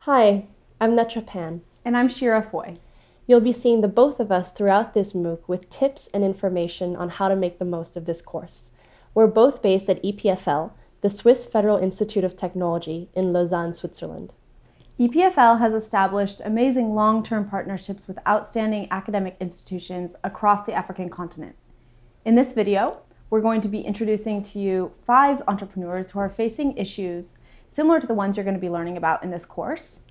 Hi, I'm Netra Pan. And I'm Shira Foy. You'll be seeing the both of us throughout this MOOC with tips and information on how to make the most of this course. We're both based at EPFL, the Swiss Federal Institute of Technology in Lausanne, Switzerland. EPFL has established amazing long-term partnerships with outstanding academic institutions across the African continent. In this video, we're going to be introducing to you 5 entrepreneurs who are facing issues similar to the ones you're going to be learning about in this course.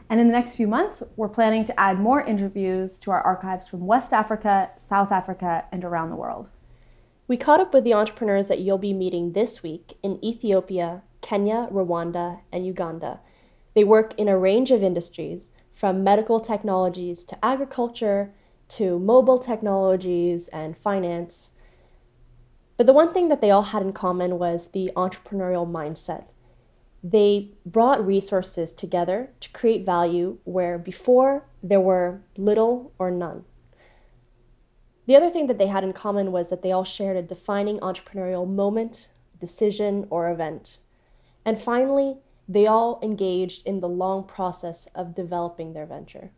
And in the next few months, we're planning to add more interviews to our archives from West Africa, South Africa, and around the world. We caught up with the entrepreneurs that you'll be meeting this week in Ethiopia, Kenya, Rwanda, and Uganda. They work in a range of industries, from medical technologies to agriculture, to mobile technologies and finance. But the one thing that they all had in common was the entrepreneurial mindset. They brought resources together to create value where before there were little or none. The other thing that they had in common was that they all shared a defining entrepreneurial moment, decision, or event. And finally, they all engaged in the long process of developing their venture.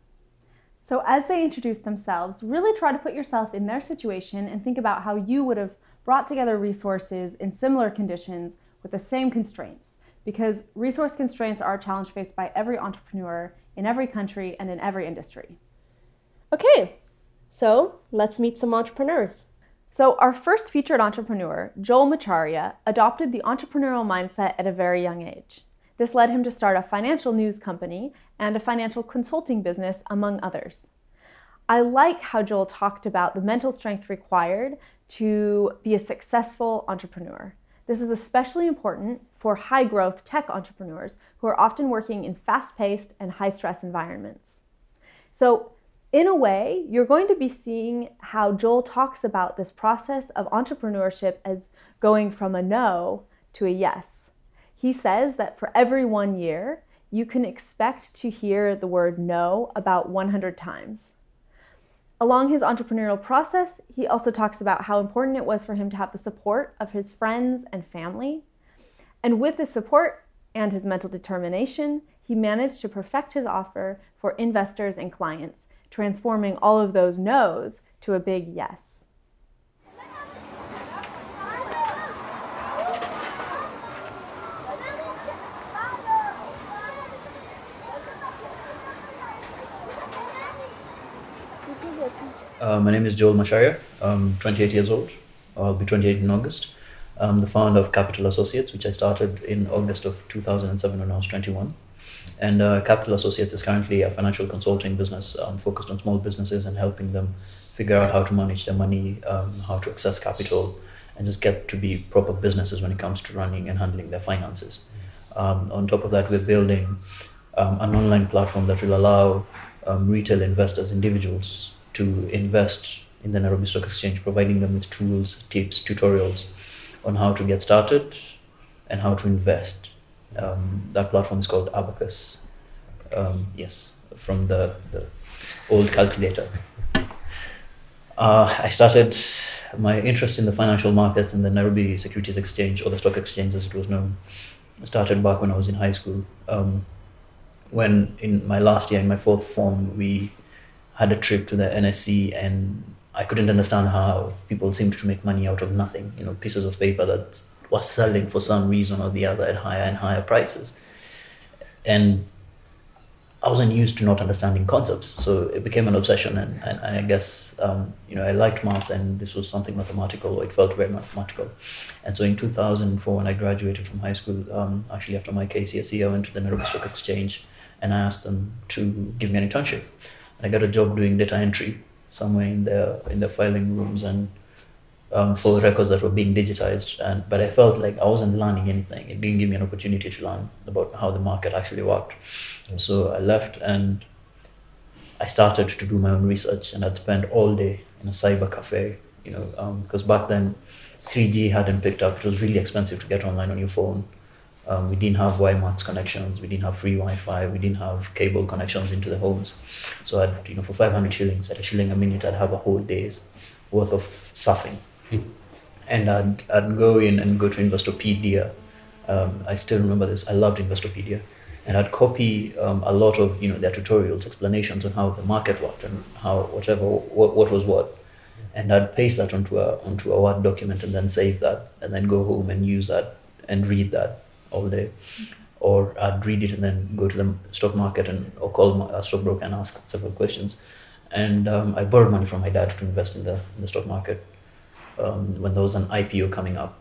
So as they introduce themselves, really try to put yourself in their situation and think about how you would have brought together resources in similar conditions with the same constraints. Because resource constraints are a challenge faced by every entrepreneur in every country and in every industry. Okay, so let's meet some entrepreneurs. So our first featured entrepreneur, Joel Macharia, adopted the entrepreneurial mindset at a very young age. This led him to start a financial news company and a financial consulting business, among others. I like how Joel talked about the mental strength required to be a successful entrepreneur. This is especially important for high-growth tech entrepreneurs who are often working in fast-paced and high-stress environments. So, in a way, you're going to be seeing how Joel talks about this process of entrepreneurship as going from a no to a yes. He says that for every 1 year, you can expect to hear the word no about 100 times. Along his entrepreneurial process, he also talks about how important it was for him to have the support of his friends and family. And with this support and his mental determination, he managed to perfect his offer for investors and clients, transforming all of those no's to a big yes. My name is Joel Macharia. I'm 28 years old. I'll be 28 in August. I'm the founder of Capital Associates, which I started in August of 2007 when I was 21. And Capital Associates is currently a financial consulting business focused on small businesses and helping them figure out how to manage their money, how to access capital, and just get to be proper businesses when it comes to running and handling their finances. On top of that, we're building an online platform that will allow retail investors, individuals, to invest in the Nairobi Stock Exchange, providing them with tools, tips, tutorials on how to get started and how to invest. That platform is called Abacus. Yes, from the old calculator. I started my interest in the financial markets in the Nairobi Securities Exchange, or the Stock Exchange as it was known. I started back when I was in high school. When in my last year, in my 4th form, we had a trip to the NSC, and I couldn't understand how people seemed to make money out of nothing, pieces of paper that was selling for some reason or the other at higher and higher prices. And I wasn't used to not understanding concepts, so it became an obsession, and I guess, I liked math, and this was something mathematical, or it felt very mathematical. And so in 2004, when I graduated from high school, actually after my KCSE, I went to the Nairobi Stock Exchange, and I asked them to give me an internship. I got a job doing data entry somewhere in the filing rooms and for records that were being digitized. But I felt like I wasn't learning anything. It didn't give me an opportunity to learn about how the market actually worked. So I left and I started to do my own research, and I'd spend all day in a cyber cafe, because back then 3G hadn't picked up. It was really expensive to get online on your phone. We didn't have WiMAX connections, we didn't have free Wi-Fi, we didn't have cable connections into the homes. So I'd, for 500 shillings, at a shilling a minute, I'd have a whole day's worth of surfing. And I'd go in and go to Investopedia. I still remember this. I loved Investopedia. and I'd copy a lot of their tutorials, explanations on how the market worked and how what was what, and I'd paste that onto a Word document and then save that and then go home and use that and read that all day. Or I'd read it and then go to the stock market or call a stockbroker and ask several questions. And I borrowed money from my dad to invest in the stock market when there was an IPO coming up,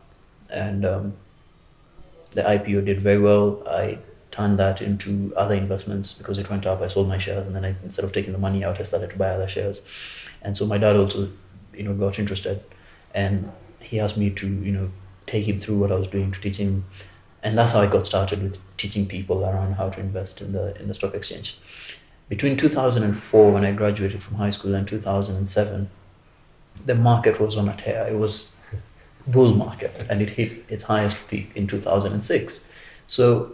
and the IPO did very well. I turned that into other investments because it went up. I sold my shares, and then instead of taking the money out, I started to buy other shares. And so my dad also, got interested, and he asked me to, take him through what I was doing, to teach him, and that's how I got started with teaching people around how to invest in the stock exchange. Between 2004, when I graduated from high school, and 2007, the market was on a tear. It was bull market, and it hit its highest peak in 2006. So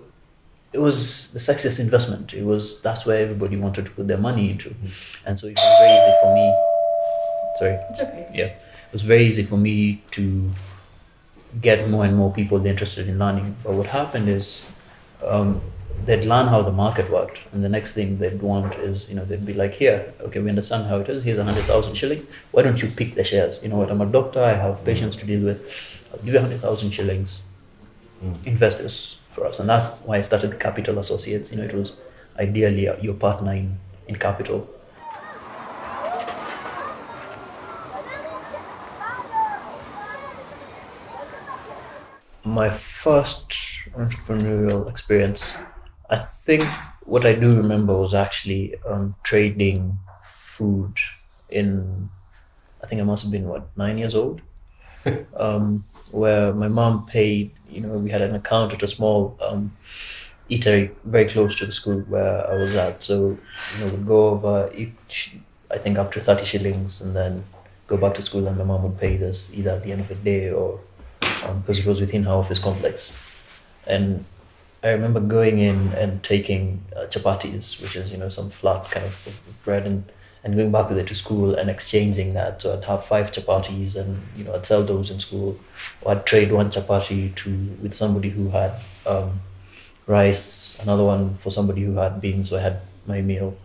it was the sexiest investment. That's where everybody wanted to put their money into. And so it was very easy for me. Sorry. It's okay. Yeah. It was very easy for me to get more and more people interested in learning. But what happened is they'd learn how the market worked, and the next thing they'd want is, they'd be like, here, okay, we understand how it is. Here's 100,000 shillings. Why don't you pick the shares? You know what? I'm a doctor. I have patients to deal with. I'll give you 100,000 shillings. Invest this for us. And that's why I started Capital Associates. It was ideally your partner in capital. My first entrepreneurial experience, I think what I do remember was actually trading food I think I must have been, 9 years old, where my mom paid, we had an account at a small eatery very close to the school where I was at. So, we'd go over, eat, I think up to 30 shillings, and then go back to school, and my mom would pay this either at the end of the day or because it was within her office complex. And I remember going in and taking chapatis, which is, some flat kind of bread, and going back with it to school and exchanging that. So I'd have 5 chapatis, and, I'd sell those in school. Or I'd trade one chapati with somebody who had rice, another one for somebody who had beans. So I had my meal,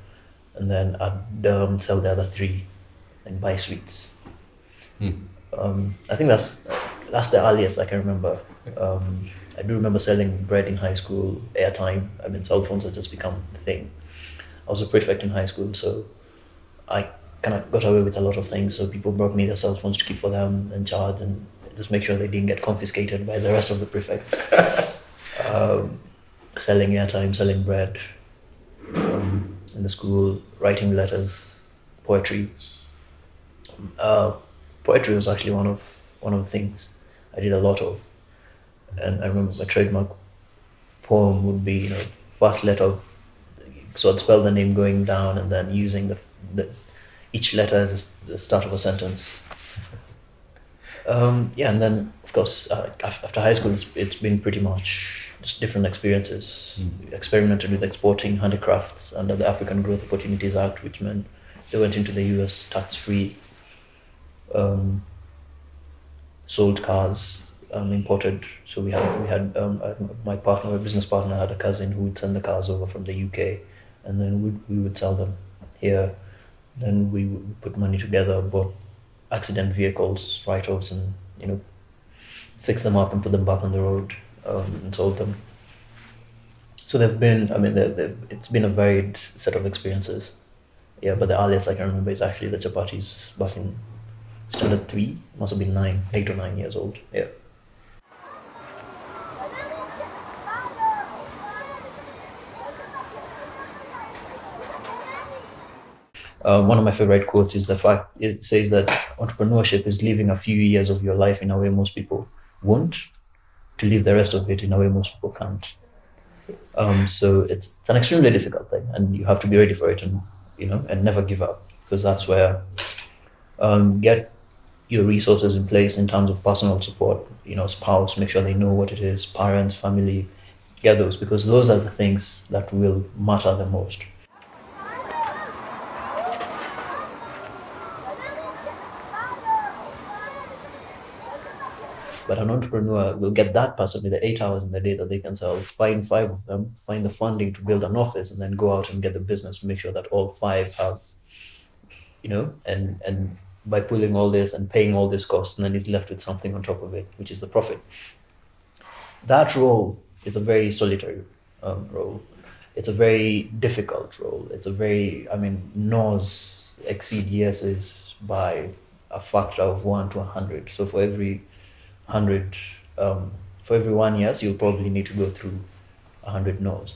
and then I'd sell the other 3 and buy sweets. I think that's the earliest I can remember. I do remember selling bread in high school, airtime. I mean, cell phones had just become the thing. I was a prefect in high school, so I kind of got away with a lot of things. So people brought me their cell phones to keep for them and charge, and just make sure they didn't get confiscated by the rest of the prefects. Selling airtime, selling bread in the school, writing letters, poetry. Poetry was actually one of the things I did a lot of. And I remember my trademark poem would be, first letter so I'd spell the name going down, and then using each letter as the start of a sentence. And then of course after high school it's been pretty much just different experiences. Experimented with exporting handicrafts under the African Growth Opportunities Act, which meant they went into the US tax-free. Sold cars, imported. So we had my business partner had a cousin who would send the cars over from the UK, and then we would sell them here. Then we would put money together, bought accident vehicles, write-offs, and fix them up and put them back on the road, and sold them. So it's been a varied set of experiences. Yeah, but the earliest I can remember is actually the chapatis back in Standard 3, must have been 8 or 9 years old. Yeah. One of my favorite quotes is it says that entrepreneurship is living a few years of your life in a way most people won't, to live the rest of it in a way most people can't. So it's an extremely difficult thing, and you have to be ready for it, and never give up, because that's where get your resources in place in terms of personal support, spouse, make sure they know what it is, parents, family, get those, because those are the things that will matter the most. But an entrepreneur will get that person with the 8 hours in the day that they can sell, find five of them, find the funding to build an office, and then go out and get the business to make sure that all five have, and by pulling all this and paying all this costs, and then he's left with something on top of it, which is the profit. That role is a very solitary role. It's a very difficult role. It's a very, no's exceed yeses by a factor of 1 to 100. So for every 100, for every 1 yes, you'll probably need to go through 100 no's.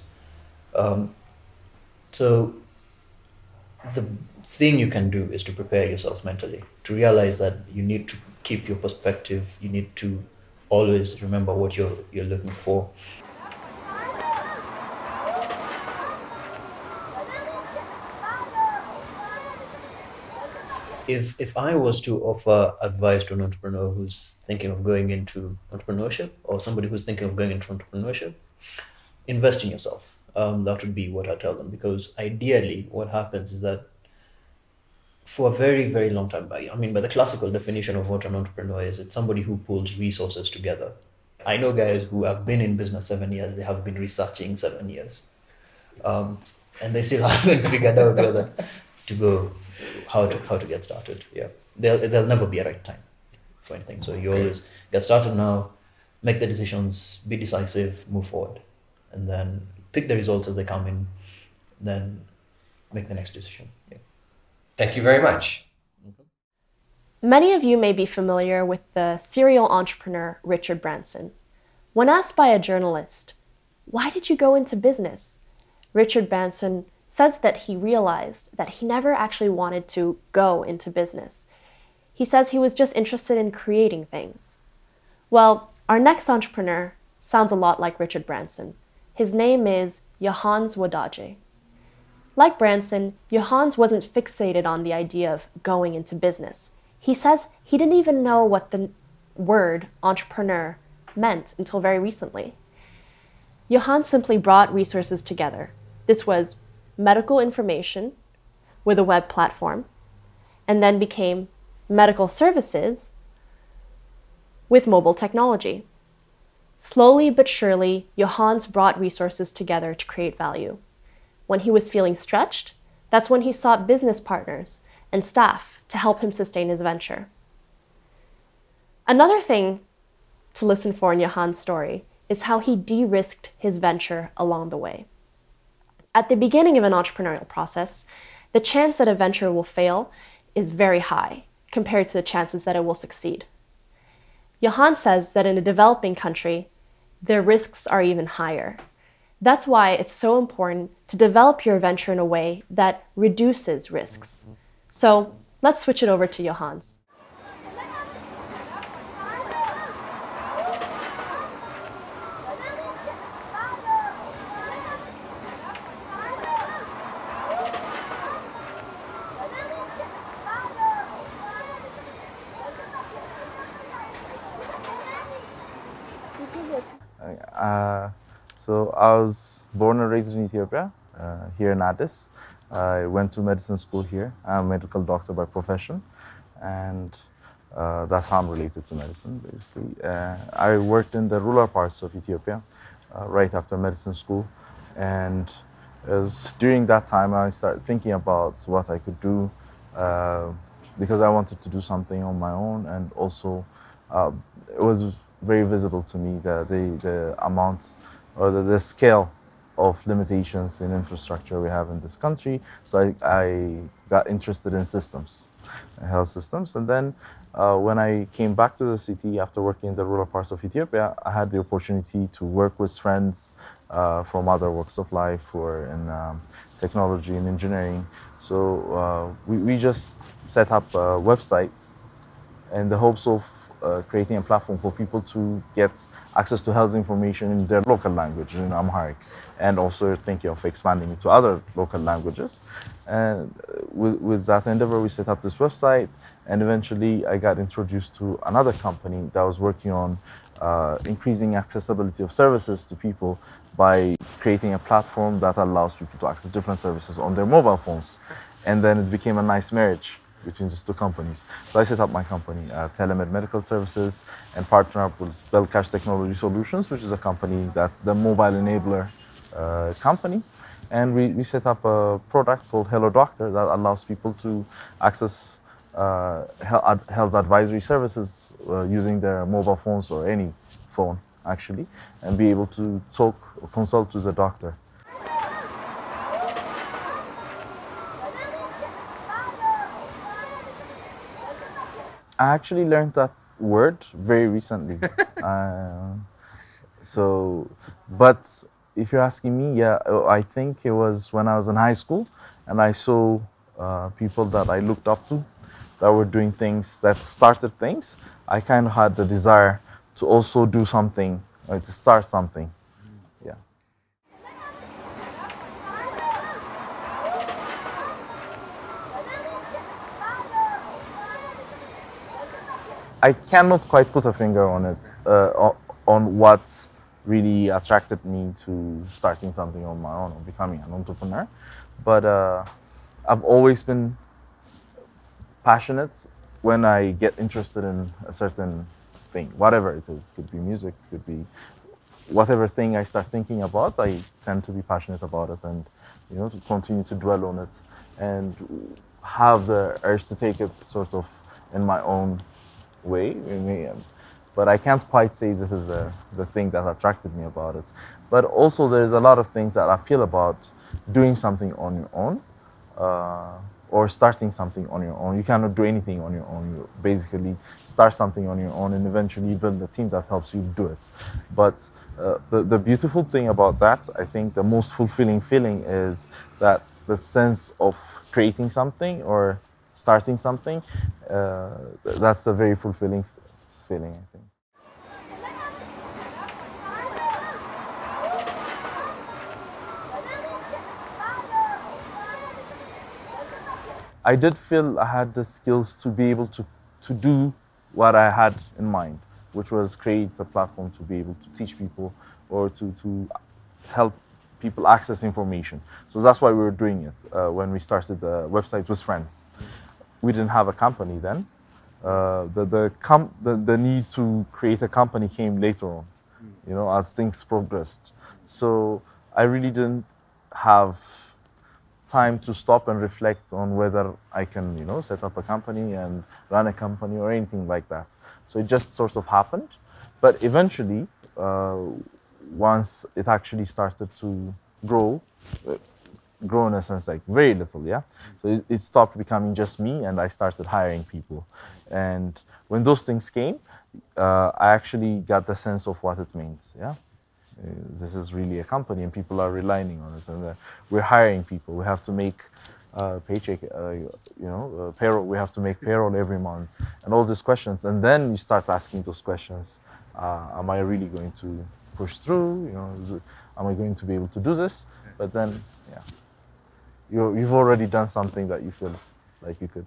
So the thing you can do is to prepare yourself mentally, to realize that you need to keep your perspective. You need to always remember what you're looking for. If I was to offer advice to an entrepreneur who's thinking of going into entrepreneurship, or somebody who's thinking of going into entrepreneurship, invest in yourself. That would be what I tell them, because ideally what happens is that for a very, very long time, by the classical definition of what an entrepreneur is, it's somebody who pulls resources together. I know guys who have been in business 7 years, they have been researching 7 years. And they still haven't figured out whether to go, how to get started. Yeah, there'll never be a right time for anything. So you always get started now, make the decisions, be decisive, move forward, and then pick the results as they come in, then make the next decision. Yeah. Thank you very much. Many of you may be familiar with the serial entrepreneur Richard Branson. When asked by a journalist, "Why did you go into business?" Richard Branson says that he realized that he never actually wanted to go into business. He says he was just interested in creating things. Well, our next entrepreneur sounds a lot like Richard Branson. His name is Johannes Wadaje. Like Branson, Johannes wasn't fixated on the idea of going into business. He says he didn't even know what the word entrepreneur meant until very recently. Johannes simply brought resources together. This was medical information with a web platform, and then became medical services with mobile technology. Slowly but surely, Johannes brought resources together to create value. When he was feeling stretched, that's when he sought business partners and staff to help him sustain his venture. Another thing to listen for in Johannes' story is how he de-risked his venture along the way. At the beginning of an entrepreneurial process, the chance that a venture will fail is very high compared to the chances that it will succeed. Johannes says that in a developing country, the risks are even higher. That's why it's so important to develop your venture in a way that reduces risks. So let's switch it over to Johannes. So I was born and raised in Ethiopia, here in Addis. I went to medicine school here. I'm a medical doctor by profession, and that's how I'm related to medicine, basically. I worked in the rural parts of Ethiopia right after medicine school, and it was during that time I started thinking about what I could do, because I wanted to do something on my own, and also it was very visible to me that the amount or the scale of limitations in infrastructure we have in this country. So I got interested in systems, health systems. And then when I came back to the city after working in the rural parts of Ethiopia, I had the opportunity to work with friends from other walks of life who are in technology and engineering. So we just set up a website in the hopes of creating a platform for people to get access to health information in their local language, in Amharic, and also thinking of expanding it to other local languages. And with that endeavor, we set up this website, and eventually I got introduced to another company that was working on increasing accessibility of services to people by creating a platform that allows people to access different services on their mobile phones. And then it became a nice marriage. between these two companies. So I set up my company, Telemed Medical Services, and partner up with Spellcash Technology Solutions, which is a company that the mobile enabler company. And we set up a product called Hello Doctor that allows people to access health advisory services using their mobile phones or any phone, actually, and be able to talk or consult with a doctor. I actually learned that word very recently. But if you're asking me, yeah, I think it was when I was in high school and I saw people that I looked up to that were doing things, that started things. I kind of had the desire to also do something, or to start something. Yeah. I cannot quite put a finger on it, on what really attracted me to starting something on my own or becoming an entrepreneur. But I've always been passionate when I get interested in a certain thing, whatever it is. Could be music, could be whatever thing I start thinking about. I tend to be passionate about it, and to continue to dwell on it and have the urge to take it sort of in my own way. But I can't quite say this is the thing that attracted me about it. But also there's a lot of things that appeal about doing something on your own, or starting something on your own. You cannot do anything on your own. You basically start something on your own and eventually build a team that helps you do it. But the beautiful thing about that, I think the most fulfilling feeling is that the sense of creating something or starting something, that's a very fulfilling feeling, I think. I did feel I had the skills to be able to do what I had in mind, which was create a platform to be able to teach people or to help people access information. So that's why we were doing it when we started the website with friends. We didn't have a company then. The need to create a company came later on, as things progressed. So I really didn't have time to stop and reflect on whether I can, set up a company and run a company or anything like that. So it just sort of happened. But eventually, once it actually started to grow in a sense, like very little, yeah? So it stopped becoming just me, and I started hiring people. And when those things came, I actually got the sense of what it means, yeah? This is really a company and people are relying on it, and we're hiring people. We have to make paycheck, payroll. We have to make payroll every month, and all these questions. And then you start asking those questions: am I really going to push through? Am I going to be able to do this? But then, yeah, you've already done something that you feel like you could.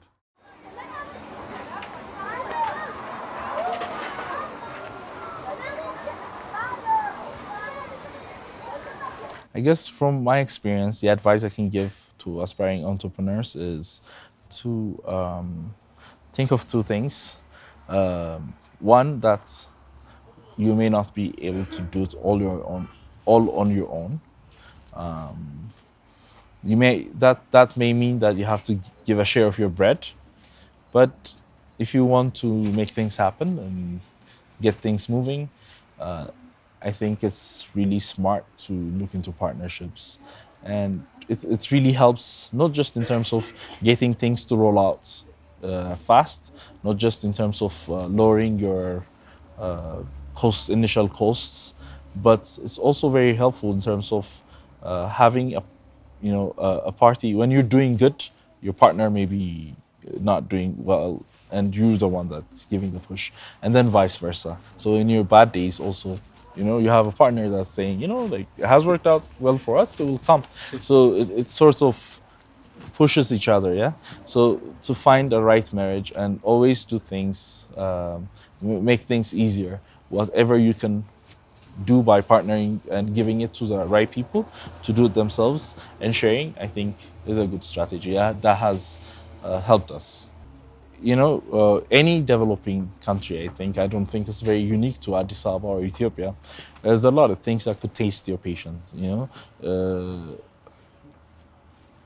I guess from my experience, the advice I can give to aspiring entrepreneurs is to think of two things. One, that you may not be able to do it all on your own. That may mean that you have to give a share of your bread, but if you want to make things happen and get things moving, I think it's really smart to look into partnerships, and it really helps, not just in terms of getting things to roll out fast, not just in terms of lowering your initial costs, but it's also very helpful in terms of having a party. When you're doing good, your partner may be not doing well, and you're the one that's giving the push, and then vice versa. So in your bad days also, you have a partner that's saying, like, it has worked out well for us, so we'll come. So it sort of pushes each other, yeah? So to find the right marriage and always do things, make things easier. Whatever you can do by partnering and giving it to the right people to do it themselves and sharing, I think is a good strategy. Yeah? That has helped us. any developing country, I don't think it's very unique to Addis Ababa or Ethiopia. There's a lot of things that could taste your patience,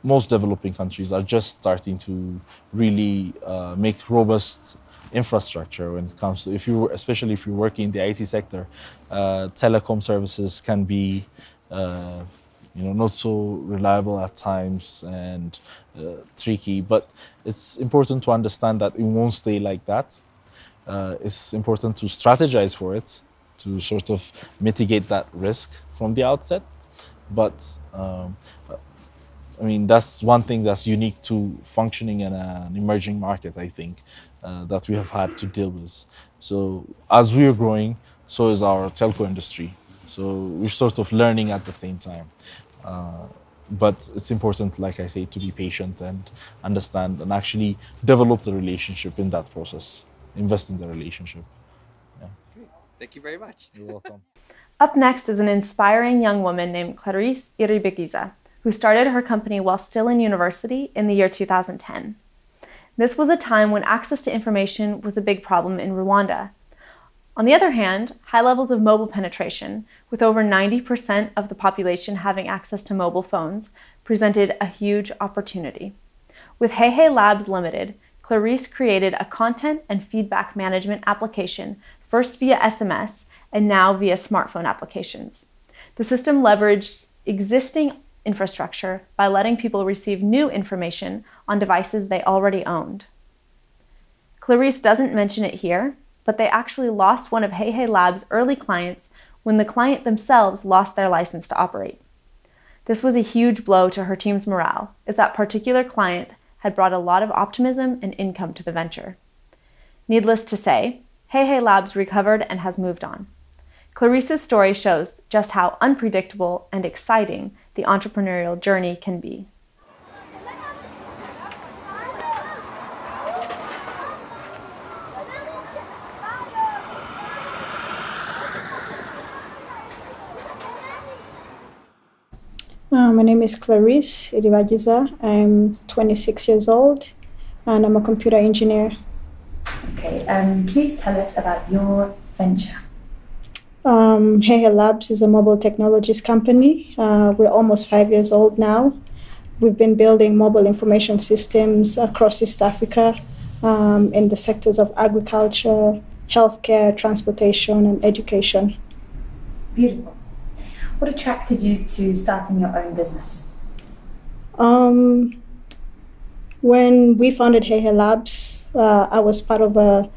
Most developing countries are just starting to really make robust infrastructure when it comes to, especially if you're working in the IT sector, telecom services can be not so reliable at times and tricky, but it's important to understand that it won't stay like that. It's important to strategize for it, to sort of mitigate that risk from the outset. But that's one thing that's unique to functioning in an emerging market, I think, that we have had to deal with. So as we're growing, so is our telco industry. So we're sort of learning at the same time. But it's important, like I say, to be patient and understand and actually develop the relationship in that process, invest in the relationship. Yeah. Great. Thank you very much. You're welcome. Up next is an inspiring young woman named Clarisse Iribigiza, who started her company while still in university in the year 2010. This was a time when access to information was a big problem in Rwanda. On the other hand, high levels of mobile penetration, with over 90% of the population having access to mobile phones, presented a huge opportunity. With Hey Labs Limited, Clarisse created a content and feedback management application, first via SMS and now via smartphone applications. The system leveraged existing infrastructure by letting people receive new information on devices they already owned. Clarisse doesn't mention it here, but they actually lost one of Hey Labs' early clients when the client themselves lost their license to operate. This was a huge blow to her team's morale, as that particular client had brought a lot of optimism and income to the venture. Needless to say, Hey Labs recovered and has moved on. Clarisse's story shows just how unpredictable and exciting the entrepreneurial journey can be. My name is Clarisse Iribigiza. I'm 26 years old and I'm a computer engineer. Okay, please tell us about your venture. Hey Labs is a mobile technologies company. We're almost 5 years old now. We've been building mobile information systems across East Africa in the sectors of agriculture, healthcare, transportation, and education. Beautiful. What attracted you to starting your own business? When we founded Hey Labs, I was part of a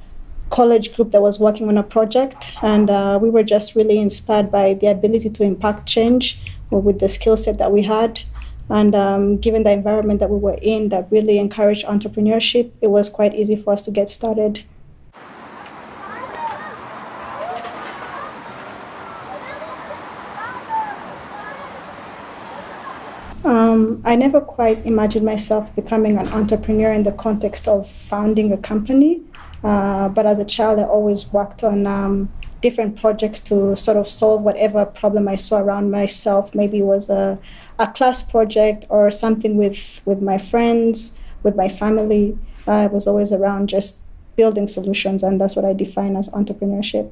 college group that was working on a project, and we were just really inspired by the ability to impact change with the skill set that we had. And given the environment that we were in that really encouraged entrepreneurship, it was quite easy for us to get started. I never quite imagined myself becoming an entrepreneur in the context of founding a company. But as a child, I always worked on different projects to sort of solve whatever problem I saw around myself. Maybe it was a class project or something with my friends, with my family. I was always around just building solutions, and that's what I define as entrepreneurship.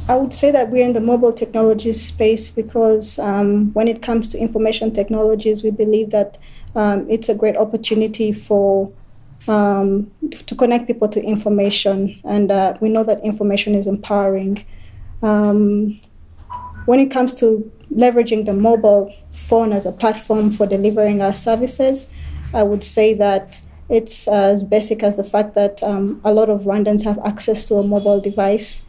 I would say that we're in the mobile technologies space because when it comes to information technologies, we believe that it's a great opportunity to connect people to information, and we know that information is empowering. When it comes to leveraging the mobile phone as a platform for delivering our services, I would say that it's as basic as the fact that a lot of Rwandans have access to a mobile device.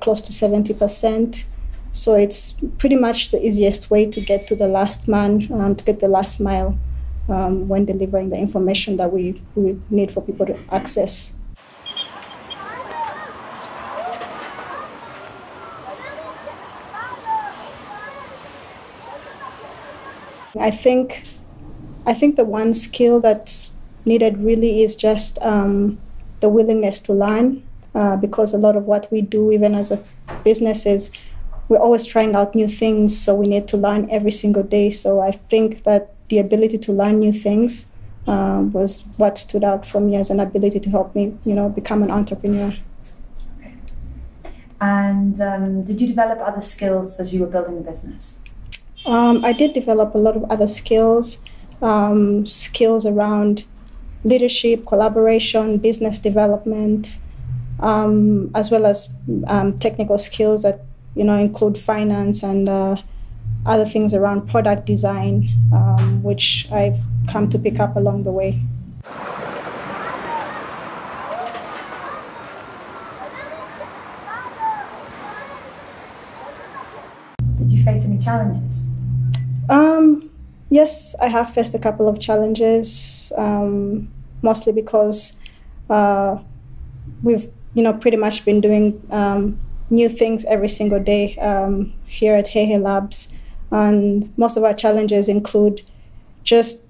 Close to 70%. So it's pretty much the easiest way to get to the last man, to get the last mile when delivering the information that we need for people to access. I think the one skill that's needed really is just the willingness to learn. because a lot of what we do, even as a business, is we're always trying out new things, so we need to learn every single day. So I think that the ability to learn new things was what stood out for me as an ability to help me, become an entrepreneur. Okay. And did you develop other skills as you were building the business? I did develop a lot of other skills, skills around leadership, collaboration, business development, as well as technical skills that include finance and other things around product design, which I've come to pick up along the way. Did you face any challenges? Yes, I have faced a couple of challenges, mostly because we've pretty much been doing new things every single day here at Hey Hey Labs, and most of our challenges include just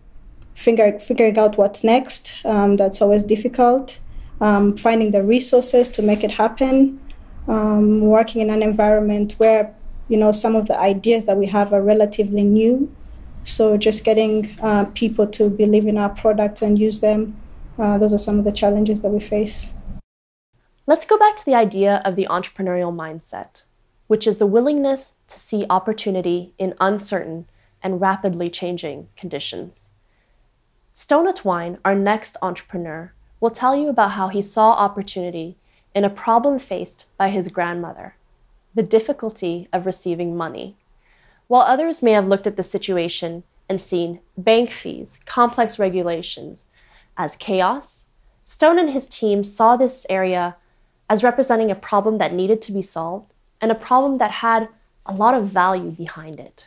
figuring out what's next. That's always difficult. Finding the resources to make it happen. Working in an environment where some of the ideas that we have are relatively new. So just getting people to believe in our products and use them. Those are some of the challenges that we face. Let's go back to the idea of the entrepreneurial mindset, which is the willingness to see opportunity in uncertain and rapidly changing conditions. Stone Atwine, our next entrepreneur, will tell you about how he saw opportunity in a problem faced by his grandmother, the difficulty of receiving money. While others may have looked at the situation and seen bank fees, complex regulations as chaos, Stone and his team saw this area as representing a problem that needed to be solved and a problem that had a lot of value behind it.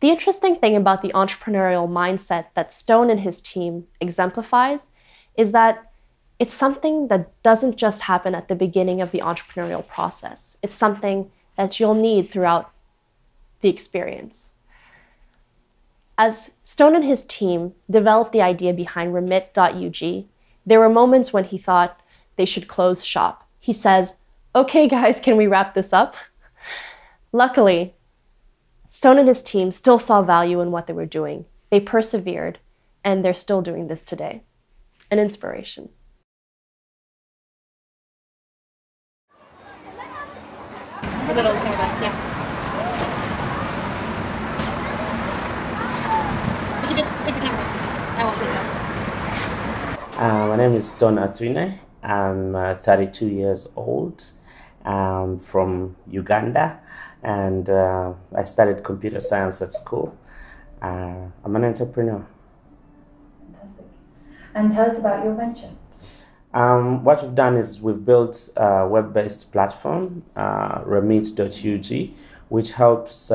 The interesting thing about the entrepreneurial mindset that Stone and his team exemplifies is that it's something that doesn't just happen at the beginning of the entrepreneurial process. It's something that you'll need throughout the experience. As Stone and his team developed the idea behind remit.ug, there were moments when he thought they should close shop. He says, "Okay guys, can we wrap this up?" Luckily, Stone and his team still saw value in what they were doing. They persevered, and they're still doing this today. An inspiration. A little caravan, yeah. You can just take the camera. I won't take it off. My name is Stone Atwine. I'm 32 years old. I'm from Uganda, and I studied computer science at school. I'm an entrepreneur. Fantastic. And tell us about your venture. What we've done is we've built a web-based platform, remit.ug, which helps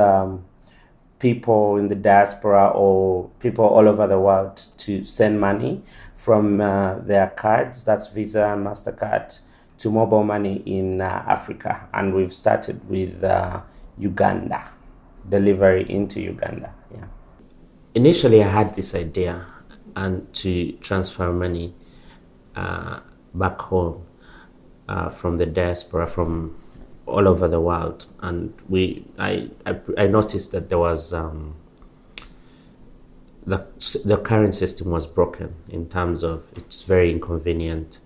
people in the diaspora or people all over the world to send money from their cards, that's Visa and MasterCard, to mobile money in Africa. And we've started with Uganda, delivery into Uganda. Yeah. Initially, I had this idea and to transfer money back home from the diaspora, from all over the world, and I noticed that there was the current system was broken in terms of it's very inconvenient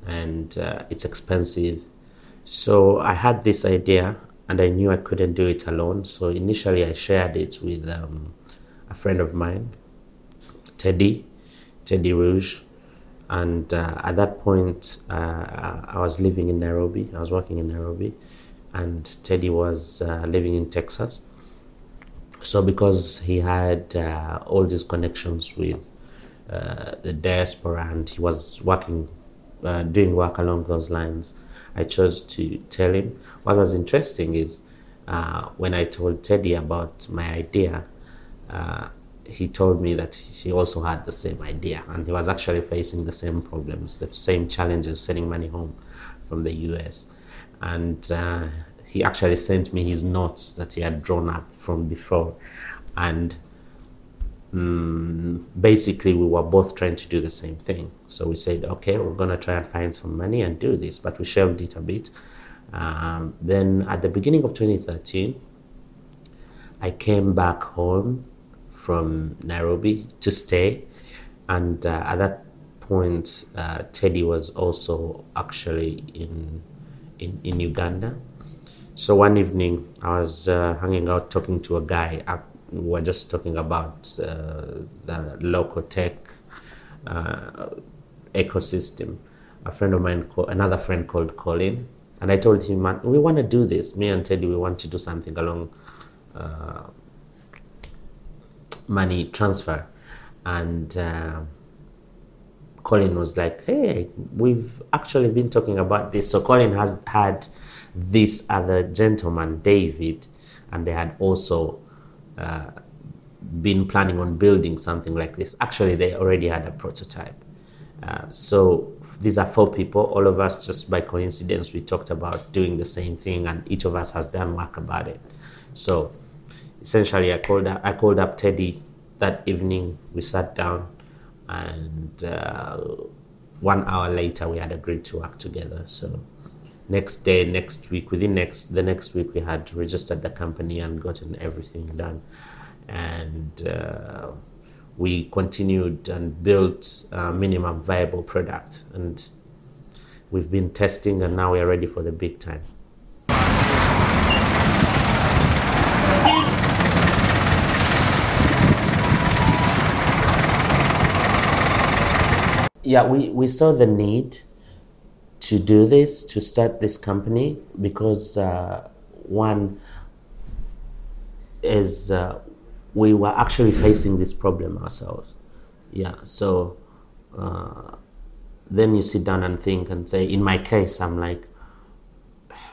and it's expensive. So I had this idea and I knew I couldn't do it alone. So initially I shared it with a friend of mine, Teddy Rouge. And at that point, I was living in Nairobi. I was working in Nairobi, and Teddy was living in Texas. So because he had all these connections with the diaspora, and he was working, doing work along those lines, I chose to tell him. What was interesting is when I told Teddy about my idea, he told me that he also had the same idea, and he was actually facing the same problems, the same challenges sending money home from the US. And he actually sent me his notes that he had drawn up from before. And basically we were both trying to do the same thing. So we said, okay, we're going to try and find some money and do this, but we shelved it a bit. Then at the beginning of 2013, I came back home from Nairobi to stay. And at that point, Teddy was also actually in Uganda. So one evening, I was hanging out talking to a guy. We were just talking about the local tech ecosystem. A friend of mine, another friend called Colin, and I told him, "Man, we want to do this. Me and Teddy, we want to do something along money transfer." And Colin was like, "Hey, we've actually been talking about this." So Colin has had this other gentleman, David, and they had also been planning on building something like this. Actually, they already had a prototype. So these are 4 people. All of us, just by coincidence, we talked about doing the same thing, and each of us has done work about it. So essentially, I called up Teddy that evening. We sat down, and 1 hour later, we had agreed to work together. So next week, the next week, we had registered the company and gotten everything done. And we continued and built a minimum viable product. And we've been testing, and now we are ready for the big time. Yeah, we saw the need to do this, to start this company, because one is we were actually facing this problem ourselves. Yeah, so then you sit down and think and say, in my case, I'm like,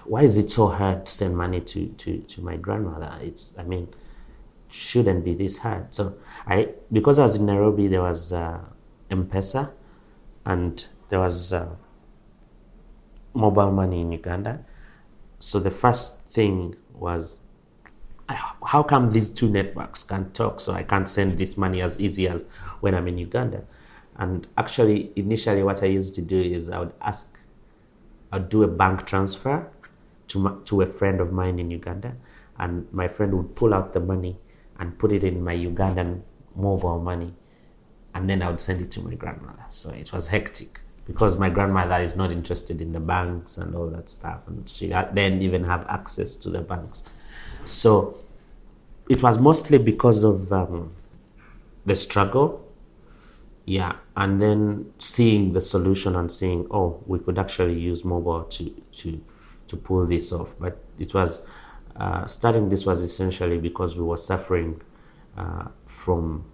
why is it so hard to send money to my grandmother? Shouldn't be this hard. So because I was in Nairobi, there was M-Pesa, and there was mobile money in Uganda. So the first thing was, how come these 2 networks can't talk, so I can't send this money as easy as when I'm in Uganda? And actually, initially what I used to do is I'd do a bank transfer to a friend of mine in Uganda, and my friend would pull out the money and put it in my Ugandan mobile money, and then I would send it to my grandmother. So it was hectic, because my grandmother is not interested in the banks and all that stuff, and she didn't even have access to the banks. So it was mostly because of the struggle, yeah, and then seeing the solution and seeing, oh, we could actually use mobile to pull this off. But it was starting this was essentially because we were suffering from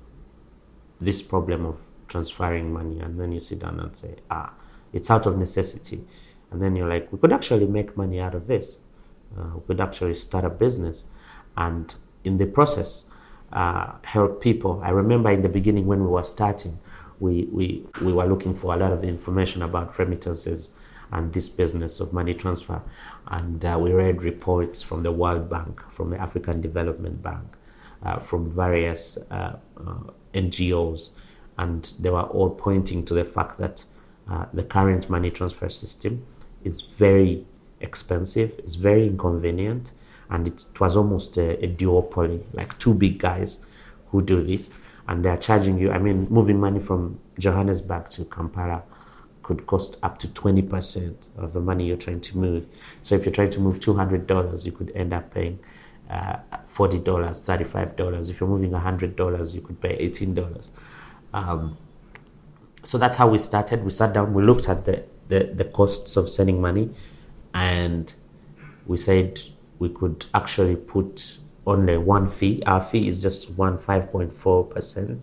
this problem of transferring money, and then you sit down and say, it's out of necessity, and then you're like, we could actually make money out of this. We could actually start a business, and in the process, help people. I remember in the beginning when we were starting, we were looking for a lot of information about remittances and this business of money transfer, and we read reports from the World Bank, from the African Development Bank, from various NGOs, and they were all pointing to the fact that the current money transfer system is very expensive, it's very inconvenient, and it was almost a duopoly, like 2 big guys who do this, and they're charging you. Moving money from Johannesburg to Kampala could cost up to 20% of the money you're trying to move. So if you're trying to move $200, you could end up paying $40, $35. If you're moving $100, you could pay $18. So that's how we started. We sat down, we looked at the costs of sending money, and we said we could actually put only one fee. Our fee is just 5.4%,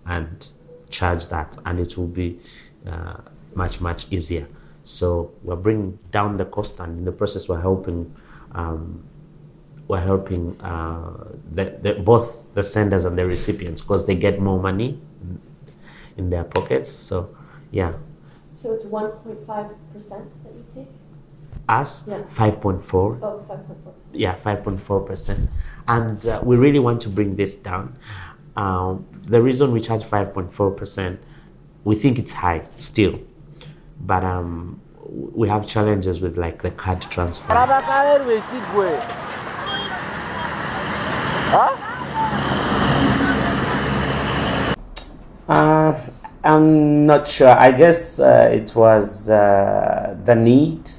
and charge that, and it will be much easier. So we're bringing down the cost, and in the process we're helping both the senders and the recipients, because they get more money in their pockets. So yeah. So it's 1.5% that you take? Us? Yeah. 5.4. Oh, 5.4%. Yeah, 5.4%. And we really want to bring this down. The reason we charge 5.4%, we think it's high still, but we have challenges with like the card transfer. I'm not sure. I guess it was the need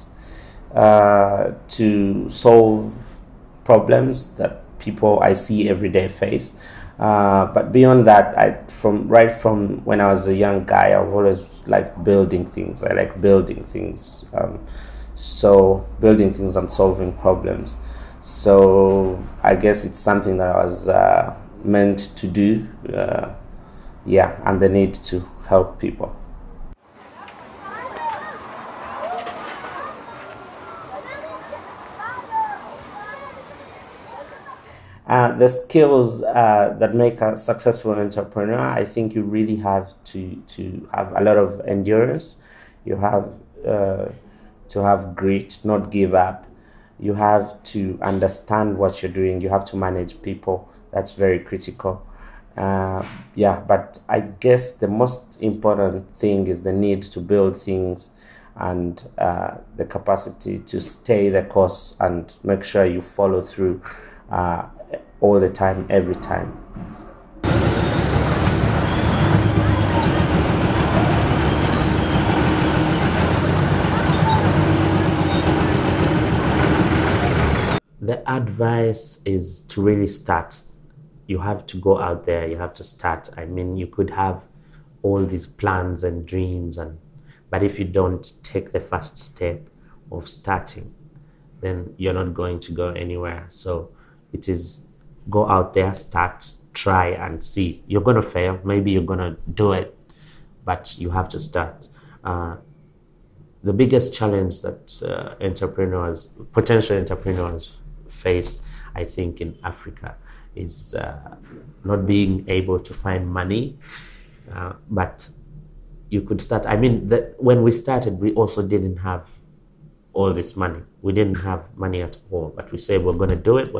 to solve problems that people I see every day face. But beyond that, right from when I was a young guy, I've always liked building things. I like building things. So building things and solving problems. So I guess it's something that I was meant to do. And the need to help people. The skills that make a successful entrepreneur, I think you really have to have a lot of endurance. You have to have grit, not give up. You have to understand what you're doing. You have to manage people. That's very critical. But I guess the most important thing is the need to build things and the capacity to stay the course and make sure you follow through all the time, every time. The advice is to really start. You have to go out there, you have to start. I mean, you could have all these plans and dreams, but if you don't take the first step of starting, then you're not going to go anywhere. So it is go out there, start, try and see. You're going to fail, maybe you're going to do it, but you have to start. The biggest challenge that potential entrepreneurs face, I think, in Africa is not being able to find money, but you could start. I mean, when we started, we also didn't have all this money. We didn't have money at all, but we said we're going to do it,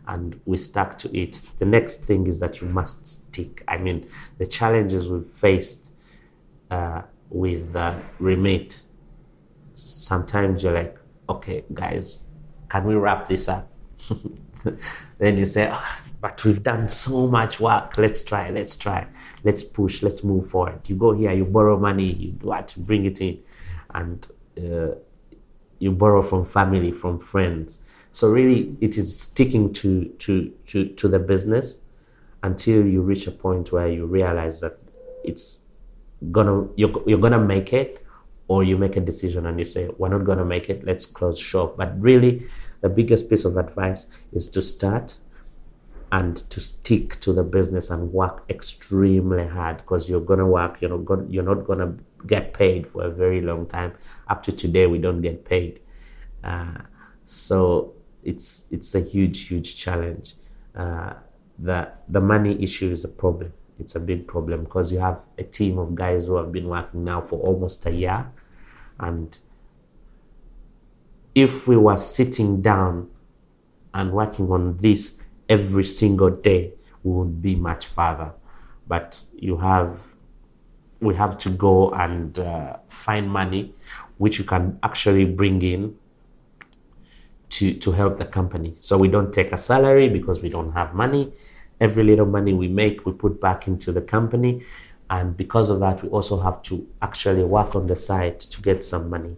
and we stuck to it. The next thing is that you must stick. I mean, the challenges we've faced with Remit, sometimes you're like, okay, guys, can we wrap this up? Then you say, but we've done so much work. Let's try. Let's push. Let's move forward. You go here, you borrow money, you do what to bring it in, and you borrow from family, from friends. So really, it is sticking to the business until you reach a point where you realize that you're gonna make it, or you make a decision and you say, we're not gonna make it. Let's close shop. But really, the biggest piece of advice is to start and to stick to the business and work extremely hard, because you're going to work, you're not going to get paid for a very long time. Up to today, we don't get paid. So it's a huge challenge. The money issue is a problem. It's a big problem because you have a team of guys who have been working now for almost a year, and if we were sitting down and working on this every single day, we would be much farther. But we have to go and find money which you can actually bring in to help the company. So we don't take a salary because we don't have money. Every little money we make, we put back into the company. And because of that, we also have to actually work on the side to get some money.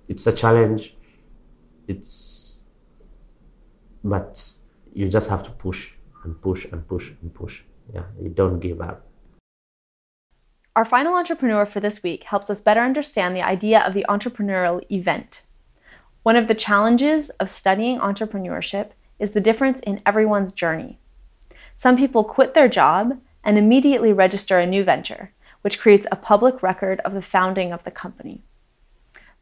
It's a challenge, but you just have to push and push and push and push. Yeah, you don't give up. Our final entrepreneur for this week helps us better understand the idea of the entrepreneurial event. One of the challenges of studying entrepreneurship is the difference in everyone's journey. Some people quit their job and immediately register a new venture, which creates a public record of the founding of the company.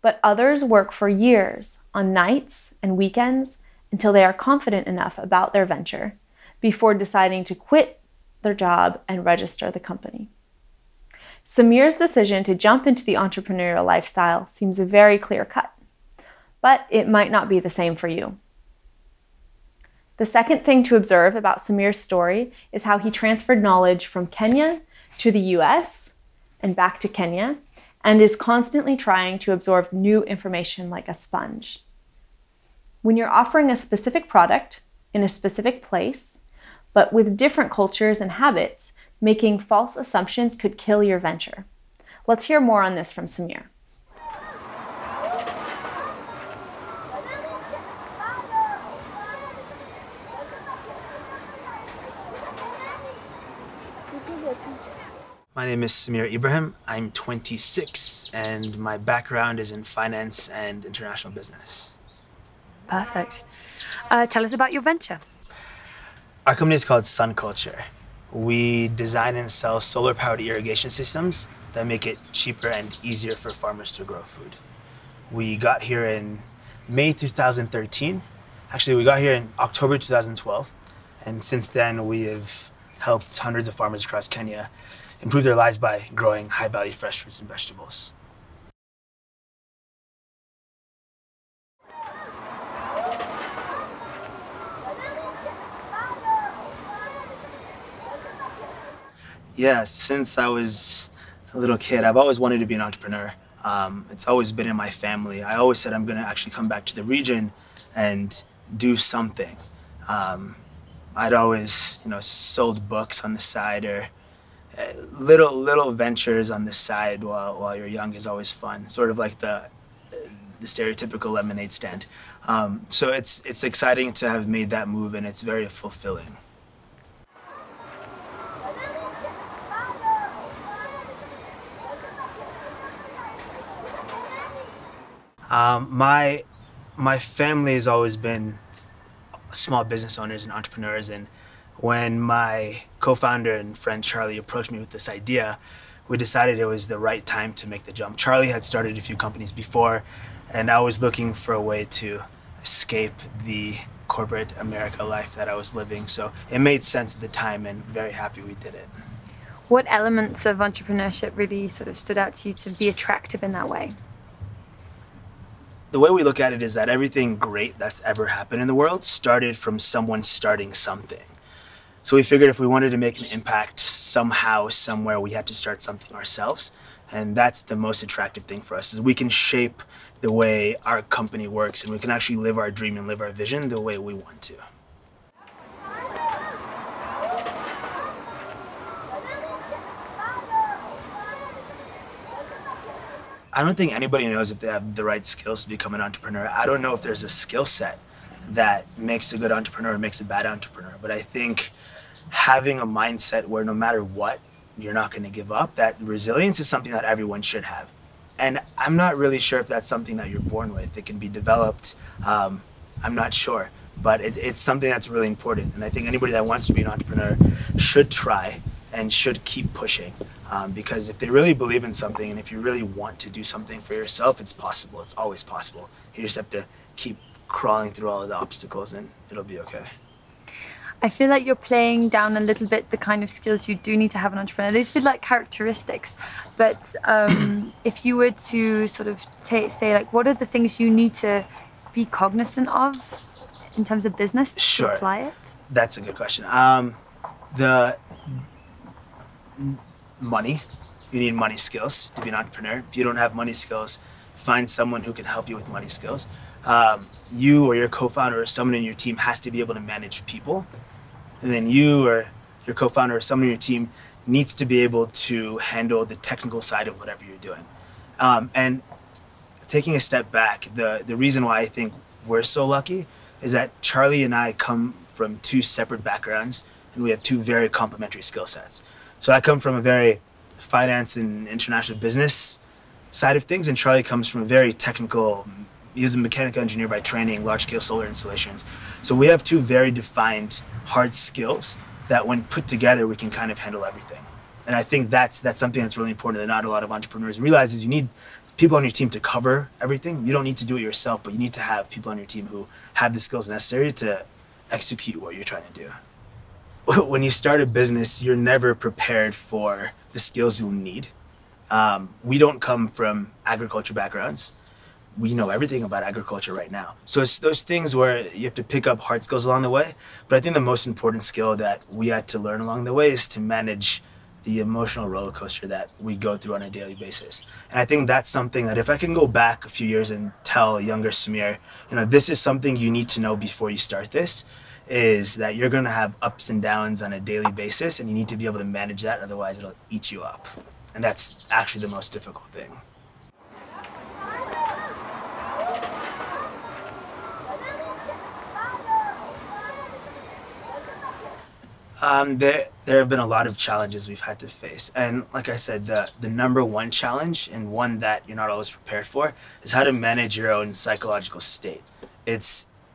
But others work for years on nights and weekends until they are confident enough about their venture before deciding to quit their job and register the company. Samir's decision to jump into the entrepreneurial lifestyle seems very clear-cut, but it might not be the same for you. The second thing to observe about Samir's story is how he transferred knowledge from Kenya to the US and back to Kenya, and is constantly trying to absorb new information like a sponge. When you're offering a specific product in a specific place, but with different cultures and habits, making false assumptions could kill your venture. Let's hear more on this from Samir. My name is Samir Ibrahim. I'm 26 and my background is in finance and international business. Perfect. Tell us about your venture. Our company is called Sun Culture. We design and sell solar-powered irrigation systems that make it cheaper and easier for farmers to grow food. We got here in May 2013. Actually, we got here in October 2012. And since then, we have helped hundreds of farmers across Kenya improve their lives by growing high-value fresh fruits and vegetables. Yeah, since I was a little kid, I've always wanted to be an entrepreneur. It's always been in my family. I always said I'm going to actually come back to the region and do something. I'd always, sold books on the side, or little ventures on the side while you're young is always fun. Sort of like the stereotypical lemonade stand. So it's exciting to have made that move, and it's very fulfilling. My family has always been small business owners and entrepreneurs, and when my co-founder and friend Charlie approached me with this idea, we decided it was the right time to make the jump. Charlie had started a few companies before, and I was looking for a way to escape the corporate America life that I was living, so it made sense at the time, and very happy we did it. What elements of entrepreneurship really sort of stood out to you to be attractive in that way? The way we look at it is that everything great that's ever happened in the world started from someone starting something. So we figured if we wanted to make an impact somehow, somewhere, we had to start something ourselves. And that's the most attractive thing for us, is we can shape the way our company works, and we can actually live our dream and live our vision the way we want to. I don't think anybody knows if they have the right skills to become an entrepreneur. I don't know if there's a skill set that makes a good entrepreneur or makes a bad entrepreneur, but I think having a mindset where no matter what, you're not going to give up, that resilience is something that everyone should have. And I'm not really sure if that's something that you're born with. It can be developed. I'm not sure, but it's something that's really important. And I think anybody that wants to be an entrepreneur should try and should keep pushing. Because if they really believe in something, and if you really want to do something for yourself, it's possible. It's always possible. You just have to keep crawling through all of the obstacles, and it'll be okay. I feel like you're playing down a little bit the kind of skills you do need to have an entrepreneur. These feel like characteristics, but if you were to sort of say, like, what are the things you need to be cognizant of in terms of business to apply it? That's a good question. The money. You need money skills to be an entrepreneur. If you don't have money skills, find someone who can help you with money skills. You or your co-founder or someone in your team has to be able to manage people. And then you or your co-founder or someone in your team needs to be able to handle the technical side of whatever you're doing. And taking a step back, the reason why I think we're so lucky is that Charlie and I come from two separate backgrounds, and we have two very complementary skill sets. So I come from a very finance and international business side of things, and Charlie comes from a very technical, he's a mechanical engineer by training, large-scale solar installations. So we have two very defined hard skills that when put together, we can kind of handle everything. And I think that's something that's really important that not a lot of entrepreneurs realize, is you need people on your team to cover everything. You don't need to do it yourself, but you need to have people on your team who have the skills necessary to execute what you're trying to do. When you start a business, you're never prepared for the skills you'll need. We don't come from agriculture backgrounds. we know everything about agriculture right now. So it's those things where you have to pick up hard skills along the way. But I think the most important skill that we had to learn along the way is to manage the emotional roller coaster that we go through on a daily basis. And I think that's something that if I can go back a few years and tell younger Samir, this is something you need to know before you start this, is that you're going to have ups and downs on a daily basis, and you need to be able to manage that, otherwise it'll eat you up. And that's actually the most difficult thing. There have been a lot of challenges we've had to face. And like I said, the number one challenge, and one that you're not always prepared for, is how to manage your own psychological state.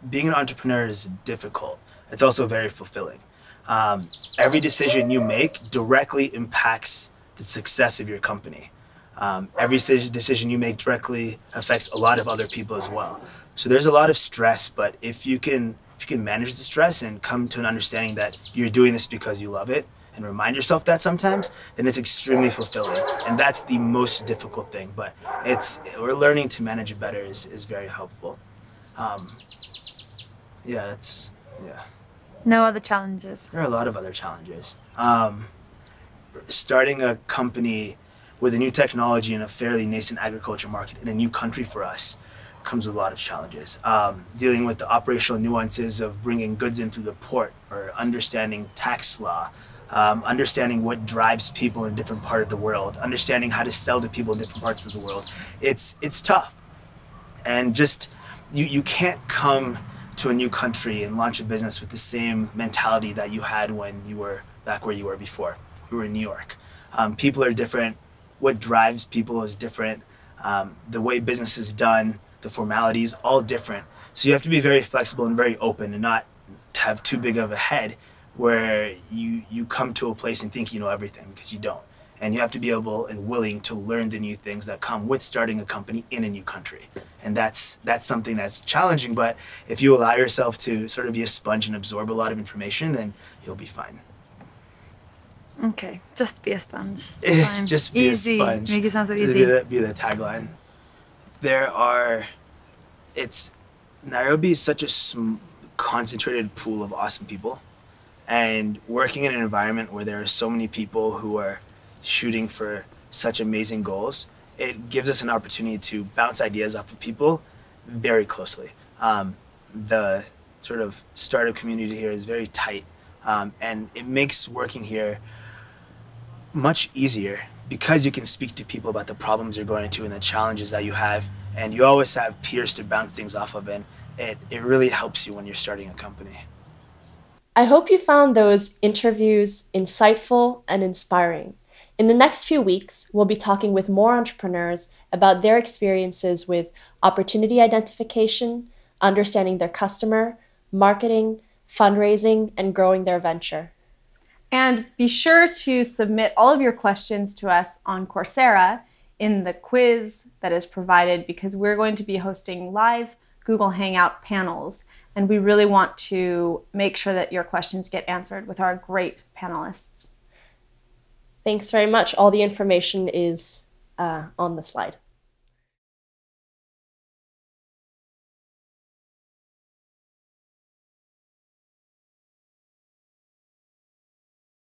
Being an entrepreneur is difficult. It's also very fulfilling. Every decision you make directly impacts the success of your company. Every decision you make directly affects a lot of other people as well. So there's a lot of stress, but if you can manage the stress and come to an understanding that you're doing this because you love it, and remind yourself that sometimes, then it's extremely fulfilling. And that's the most difficult thing, but we're learning to manage it better is very helpful. Yeah. No other challenges? There are a lot of other challenges. Starting a company with a new technology in a fairly nascent agriculture market in a new country for us comes with a lot of challenges. Dealing with the operational nuances of bringing goods in through the port, or understanding tax law, understanding what drives people in a different part of the world, understanding how to sell to people in different parts of the world. It's tough. And just, you can't come to a new country and launch a business with the same mentality that you had when you were back where you were before. We were in New York. People are different. What drives people is different. The way business is done, the formalities, all different. So you have to be very flexible and very open, and not have too big of a head where you come to a place and think you know everything, because you don't. And you have to be able and willing to learn the new things that come with starting a company in a new country. And that's something that's challenging, but if you allow yourself to sort of be a sponge and absorb a lot of information, then you'll be fine. Okay, just be a sponge. Just be easy. A sponge. Make it sound so easy. Be the tagline. Nairobi is such a concentrated pool of awesome people, and working in an environment where there are so many people who are shooting for such amazing goals, it gives us an opportunity to bounce ideas off of people very closely. The sort of startup community here is very tight, and it makes working here much easier because you can speak to people about the problems you're going into and the challenges that you have, and you always have peers to bounce things off of, and it really helps you when you're starting a company. I hope you found those interviews insightful and inspiring. In the next few weeks, we'll be talking with more entrepreneurs about their experiences with opportunity identification, understanding their customer, marketing, fundraising, and growing their venture. And be sure to submit all of your questions to us on Coursera in the quiz that is provided, because we're going to be hosting live Google Hangout panels, and we really want to make sure that your questions get answered with our great panelists. Thanks very much. All the information is on the slide.